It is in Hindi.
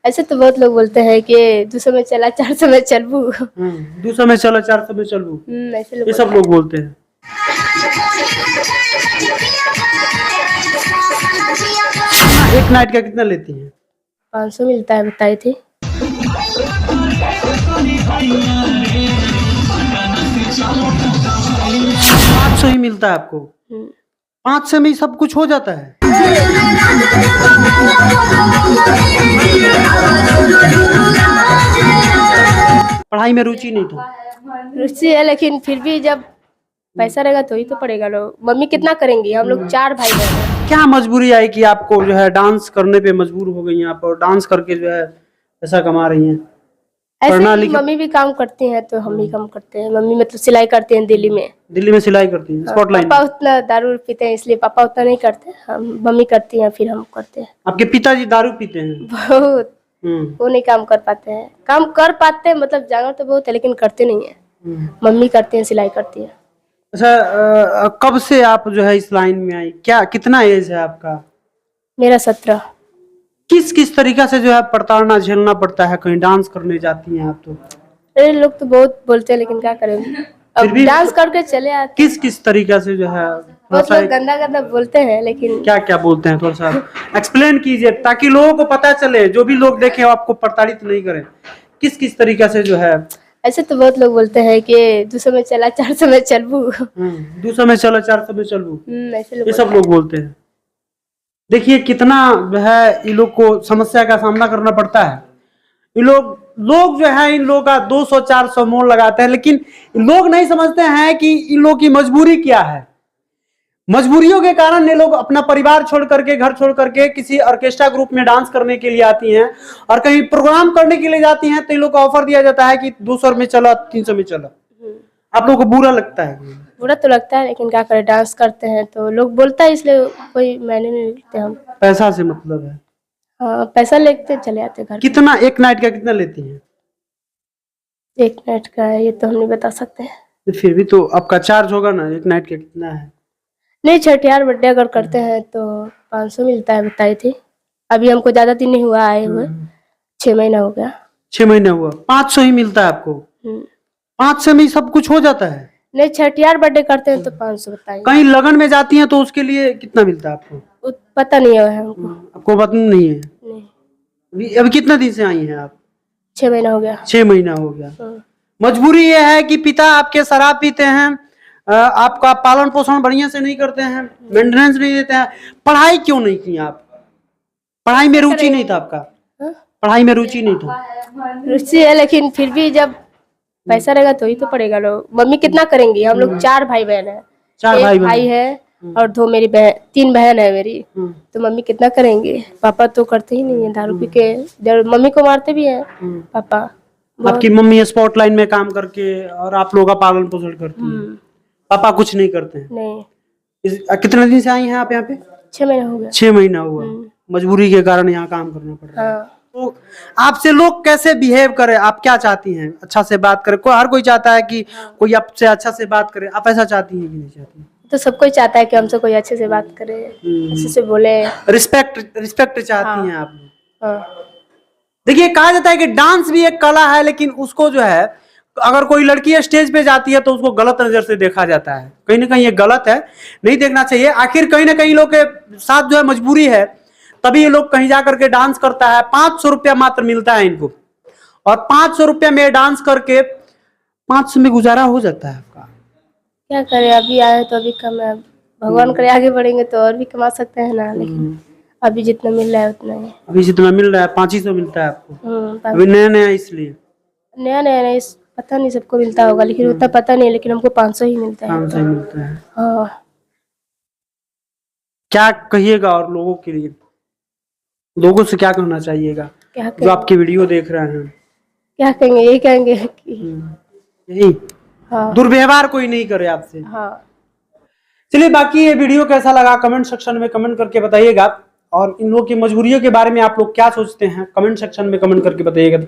ऐसे तो बहुत लोग बोलते हैं कि 200 में चला 400 में चलबू। 200 में चला 400 में चलबू, ऐसे लोग ये सब लोग बोलते हैं। एक नाइट का कितना लेती हैं? 500 मिलता है, बताई थी। 500 ही मिलता है आपको? 500 में ही सब कुछ हो जाता है? पढ़ाई में रुचि नहीं था? रुचि है, लेकिन फिर भी जब पैसा रहेगा तो ही तो पड़ेगा। लोग मम्मी कितना करेंगी, हम लोग 4 भाई बहन हैं। क्या मजबूरी आई कि आपको जो है डांस करने पे मजबूर हो गई हैं आप, और डांस करके जो है पैसा कमा रही हैं? ऐसे ही मम्मी भी काम करती हैं तो हम भी काम करते हैं। मम्मी मतलब सिलाई करते हैं दिल्ली में। दिल्ली में सिलाई करती हैं, स्पॉटलाइन? पापा उतना दारू पीते हैं, इसलिए पापा उतना नहीं करते, हम मम्मी करती हैं, फिर हम करते हैं। आपके पिताजी दारू पीते हैं? बहुत। वो नहीं काम कर पाते हैं। काम कर पाते हैं मतलब जानवर तो बहुत है, लेकिन करते नहीं है। मम्मी करती हैं, सिलाई करती है। अच्छा, कब से आप जो है इस लाइन में आई? क्या कितना एज है आपका? मेरा 17। किस तरीका से जो है प्रताड़ना झेलना पड़ता है? कहीं डांस करने जाती हैं आप तो? अरे लोग तो बहुत बोलते हैं, लेकिन क्या करें, अब डांस करके चले आते। किस तरीका से जो है? बहुत लोग गंदा गंदा बोलते हैं, लेकिन क्या क्या बोलते हैं, थोड़ा सा एक्सप्लेन कीजिए ताकि लोगों को पता चले, जो भी लोग देखें आपको प्रताड़ित नहीं करें। किस तरीका से जो है? ऐसे तो बहुत लोग बोलते हैं कि 200 में चला 400 में चलबू। 200 में चला 400 में चलबू, ऐसे ये सब लोग बोलते हैं। देखिए कितना जो है इन लोग को समस्या का सामना करना पड़ता है। इन लोग जो है इन लोगों का 200-400 मोल लगाते हैं, लेकिन लोग नहीं समझते हैं कि इन लोगों की मजबूरी क्या है। मजबूरियों के कारण ये लोग अपना परिवार छोड़ करके, घर छोड़ करके किसी ऑर्केस्ट्रा ग्रुप में डांस करने के लिए आती हैं, और कहीं प्रोग्राम करने के लिए जाती हैं तो इन लोग को ऑफर दिया जाता है कि 200 में चला 300 में चला। आप लोगों को बुरा लगता है? बुरा तो लगता है, लेकिन क्या करें, डांस करते हैं तो लोग बोलता है, इसलिए कोई मैंने नहीं लेते हम। पैसा से मतलब है? हाँ, पैसा लेते चले आते घर। कितना एक नाइट का कितना लेती हैं? एक नाइट का है ये तो हम नहीं बता सकते। तो फिर भी तो आपका चार्ज होगा ना, एक नाइट का कितना है? नहीं, छठियार बर्थडे अगर करते हैं तो 500 मिलता है, बताई थी। अभी हमको ज्यादा दिन नहीं हुआ आए हुए, 6 महीना हो गया। 6 महीना हुआ, 500 ही मिलता है आपको? 500 में ही सब कुछ हो जाता है? नहीं, छठियार बर्थडे करते हैं तो 500 बताइए। कहीं लगन में जाती हैं तो उसके लिए कितना मिलता है आपको? पता नहीं है हमको। आपको पता नहीं है? नहीं। अभी कितना दिन से आई हैं आप? 6 महीना हो गया। 6 महीना हो गया। मजबूरी ये है कि पिता आपके शराब पीते हैं, आपका पालन पोषण बढ़िया से नहीं करते हैं, मेंटेनेंस नहीं देते हैं। पढ़ाई क्यों नहीं की आप? पढ़ाई में रुचि नहीं था आपका? पढ़ाई में रुचि नहीं था? रुचि है, लेकिन फिर भी जब पैसा रहेगा तो ही तो पड़ेगा। लोग मम्मी कितना करेंगी, हम लोग 4 भाई बहन है। 4 भाई है और 2 मेरी बहन, 3 बहन है मेरी। तो मम्मी कितना करेंगे? पापा तो करते ही नहीं है, दारू पी के मम्मी को मारते भी है पापा। आपकी मम्मी स्पॉटलाइन में काम करके और आप लोगों का पालन पोषण करती है, पापा कुछ नहीं करते हैं? नहीं। कितने दिन से आई हैं आप यहाँ पे? 6 महीना हो गया। 6 महीना हुआ। मजबूरी के कारण यहाँ काम करना पड़ रहा है। तो आपसे लोग कैसे बिहेव करे? आप क्या चाहती हैं? अच्छा से बात करे? हर कोई चाहता है कि कोई आपसे अच्छा से बात करे, आप ऐसा चाहती हैं कि नहीं चाहती? तो सब कोई चाहता है कि हमसे कोई अच्छे से बात करे, अच्छे से बोले, रिस्पेक्ट चाहती हैं आप। देखिए कहा जाता है कि डांस भी एक कला है, लेकिन उसको जो है अगर कोई लड़की स्टेज पे जाती है तो उसको गलत नजर से देखा जाता है। कहीं ना कहीं ये गलत है, नहीं देखना चाहिए। आखिर कहीं ना कहीं लोग के साथ जो है मजबूरी है, तभी ये लोग कहीं जा करके डांस करता है। 500 रुपया मात्र मिलता है इनको, और 500 रुपया में डांस करके 500 में गुजारा हो जाता है आपका। क्या करे, अभी आए तो अभी कम है, भगवान करे आगे बढ़ेंगे तो और भी कमा सकते हैं ना, लेकिन अभी जितना मिल रहा है उतना ही। अभी जितना मिल रहा है 500 मिलता है आपको? अभी नया इसलिए नया नहीं, पता नहीं सबको मिलता होगा, लेकिन उतना पता नहीं, लेकिन हमको 500 ही मिलता है। 500 ही मिलता है। हाँ। क्या कहिएगा और लोगों के लिए, लोगों से क्या कहना चाहिएगा जो आपकी वीडियो देख रहे हैं? क्या कहेंगे, यही कहेंगे कि यही दुर्व्यवहार कोई नहीं करे आपसे। चलिए, बाकी ये वीडियो कैसा लगा कमेंट सेक्शन में कमेंट करके बताइएगा, और इन लोगों की मजबूरियों के बारे में आप लोग क्या सोचते हैं कमेंट सेक्शन में कमेंट करके बताइएगा।